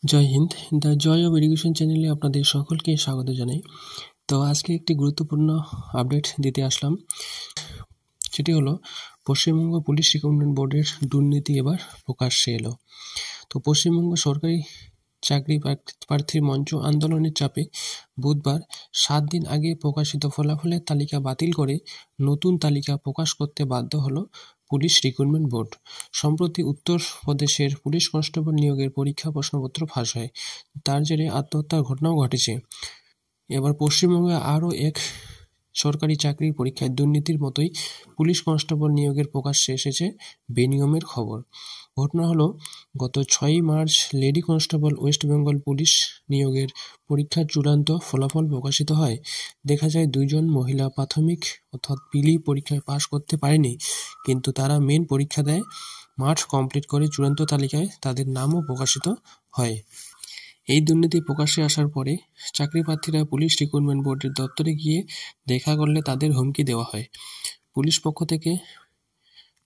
Joy Hind. The joy of education চ্যানেলে আপনাদের সকলকে স্বাগত জানাই। তো আজকে একটি গুরুত্বপূর্ণ আপডেট দিতে আসলাম, সেটি হলো পশ্চিমবঙ্গ পুলিশ রিক্রুটমেন্ট বোর্ডের দুর্নীতি এবার প্রকাশ্যে এলো। তো পশ্চিমবঙ্গ সরকারি চাকরি প্রার্থীর মঞ্চ আন্দোলনের চাপে বুধবার 7 দিন আগে প্রকাশিত ফলাফলের তালিকা বাতিল করে নতুন তালিকা প্রকাশ করতে বাধ্য হলো পুলিশ রিক্রুটমেন্ট বোর্ড। সম্প্রতি উত্তরপ্রদেশের পুলিশ কনস্টেবল নিয়োগের পরীক্ষা প্রশ্নপত্র ফাঁস হয়, তার জেরে আত্মহত্যার ঘটনাও ঘটেছে। এবার পশ্চিমবঙ্গে আরও এক সরকারি চাকরির পরীক্ষায় দুর্নীতির মতোই পুলিশ কনস্টেবল নিয়োগের প্রকাশ্যে এসেছে বেনিয়মের খবর। ঘটনা হলো, গত 6 March lady constable West Bengal police নিয়োগের পরীক্ষার চূড়ান্ত ফলাফল প্রকাশিত হয়। দেখা যায় 2 জন মহিলা প্রাথমিক অর্থাৎ পিলি পরীক্ষায় পাশ করতে পারেনি, কিন্তু তারা মেন পরীক্ষা দেয়, মাঠ কমপ্লিট করে চূড়ান্ত তালিকায় তাদের নামও প্রকাশিত হয়। এই দুর্নীতি প্রকাশ্যে আসার পরে চাকরি প্রার্থীরা পুলিশ রিক্রুটমেন্ট বোর্ডের দপ্তরে গিয়ে দেখা করলে তাদের হুমকি দেওয়া হয়। পুলিশ পক্ষ থেকে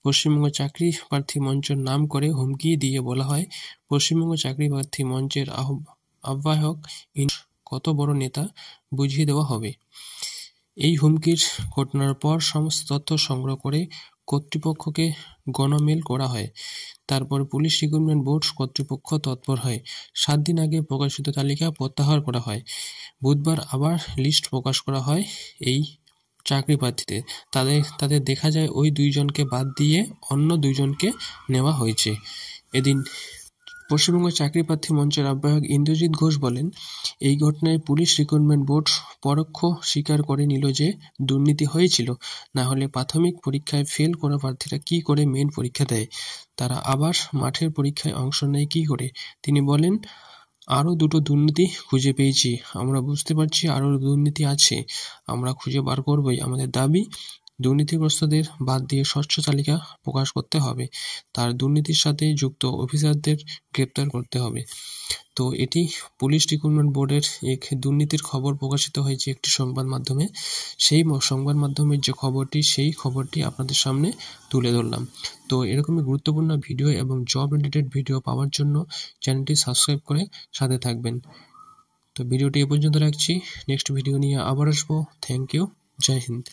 পশ্চিমবঙ্গ চাকরি প্রার্থী মঞ্চের নাম করে হুমকি দিয়ে বলা হয়, পশ্চিমবঙ্গ চাকরি প্রার্থী মঞ্চের আহ্বায়ক কত বড় নেতা বুঝিয়ে দেওয়া হবে। এই হুমকির ঘটনার পর সমস্ত তথ্য সংগ্রহ করে কর্তৃপক্ষকে গণমেল করা হয়। তারপর পুলিশ রিক্রুটমেন্ট বোর্ড কর্তৃপক্ষ তৎপর হয়। 7 দিন আগে প্রকাশিত তালিকা প্রত্যাহার করা হয়। বুধবার আবার লিস্ট প্রকাশ করা হয় এই চাকরি প্রার্থীদের। তাদের দেখা যায় ওই 2 জনকে বাদ দিয়ে অন্য 2 জনকে নেওয়া হয়েছে। এদিন পশ্চিমবঙ্গ চাকরি প্রার্থী মঞ্চের আহ্বায়ক ইন্দ্রজিৎ ঘোষ বলেন, এই ঘটনায় পুলিশ রিক্রুটমেন্ট বোর্ড পরোক্ষ স্বীকার করে নিল যে দুর্নীতি হয়েছিল, না হলে প্রাথমিক পরীক্ষায় ফেল করা প্রার্থীরা কী করে মেন পরীক্ষা দেয়, তারা আবার মাঠের পরীক্ষায় অংশ নেয় কী করে। তিনি বলেন, আরও 2টো দুর্নীতি খুঁজে পেয়েছি, আমরা বুঝতে পারছি আরও দুর্নীতি আছে, আমরা খুঁজে বার করবই। আমাদের দাবি, দুর্নীতিগ্রস্তদের বাদ দিয়ে স্বচ্ছ তালিকা প্রকাশ করতে হবে, তার দুর্নীতির সাথে যুক্ত অফিসারদের গ্রেপ্তার করতে হবে। তো এটি পুলিশ রিক্রুটমেন্ট বোর্ডের এক দুর্নীতির খবর প্রকাশিত হয়েছে একটি সংবাদ মাধ্যমে। সেই সংবাদ মাধ্যমের যে খবরটি, সেই খবরটি আপনাদের সামনে তুলে ধরলাম। তো এরকমই গুরুত্বপূর্ণ ভিডিও এবং জব রিলেটেড ভিডিও পাওয়ার জন্য চ্যানেলটি সাবস্ক্রাইব করে সাথে থাকবেন। তো ভিডিওটি এ পর্যন্ত রাখছি, নেক্সট ভিডিও নিয়ে আবার আসবো। Thank you. জয় হিন্দ।